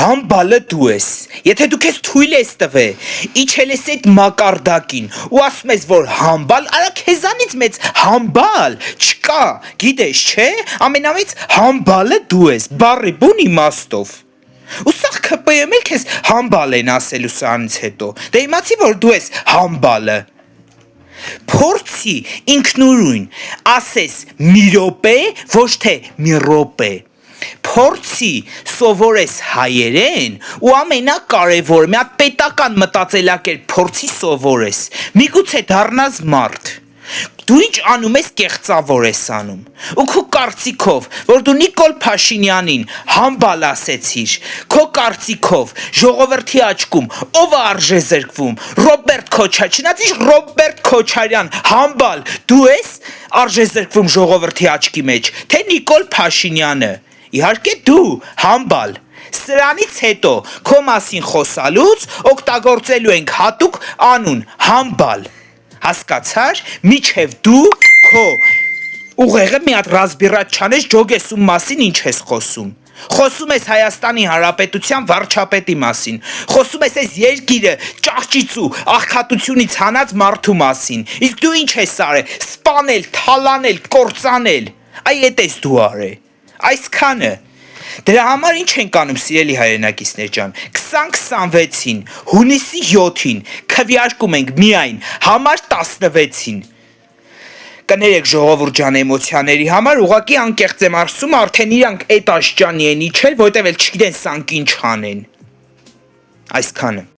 Համբալը դու ես, եթե դու քեզ թույլ ես տվե, իջել ես այդ մակարդակին ու ասում ես, որ համբալ, արա քեզանից մեծ համբալ չկա, գիտես, չէ, ամենամեծ համբալը դու ես, բառի բուն իմաստով։ Ու սաղ ՔՊ-ում էլ քեզ համբալ են ասելու սրանից հետո, դե իմացի, որ դու ես համբալը։ Փորձի ինքնուրույն, ասես մի րոպե, ոչ թե մի րոպե։ Փորձի սովորես հայերեն ու ամենակարևորը մի հատ պետական մտածելակերպ փորձի սովորես, միգուցե դառնաս մարդ։ Դու ինչ անում ես կեղծավոր ես անում։ Ու քո կարծիքով, որ դու Նիկոլ Փաշինյանին համբալ ասեցիր, քո կարծիքով ժողովրդի աչքում ով է արժեզրկվում, Ռոբերտ Քոչարյան, չնայած Ռոբերտ Քոչարյան, համբալ, դու ես արժեզրկվում ժողովրդի աչքի մեջ, թե Նիկոլ Փաշինյանը։ Իհարկե դու համբալ։ Սրանից հետո քո մասին խոսալուց օգտագործելու ենք հատուկ անուն համբալ։ Հասկացար, միչև դու քո ուղեղը մի հատ ռասբիրատ չանես ջոգեսում մասին ինչ ես խոսում։ Խոսում ես Հայաստանի Հանրապետության վարչապետի մասին, խոսում ես այս երկիրը ճահճից ու աղքատությունից հանած մարդու մասին, իսկ դու ինչ ես արել, սպանել, թալանել, կործանել, այ էդ ես դու արել, այսքանը։ Դրա համար ինչ ենք անում սիրելի հայրենակիցներ ջան, 2026-ին, հունիսի 7-ին քվեարկում ենք միայն համար 16-ին։ Կներեք ժողովուրդ ջան էմոցիաների համար, ուղղակի անկեղծ եմ ասում, արդեն իրանք էդ աշճանի են իջել, որտեվ էլ չգիտեն սանք ինչ անեն։ Այսքանը։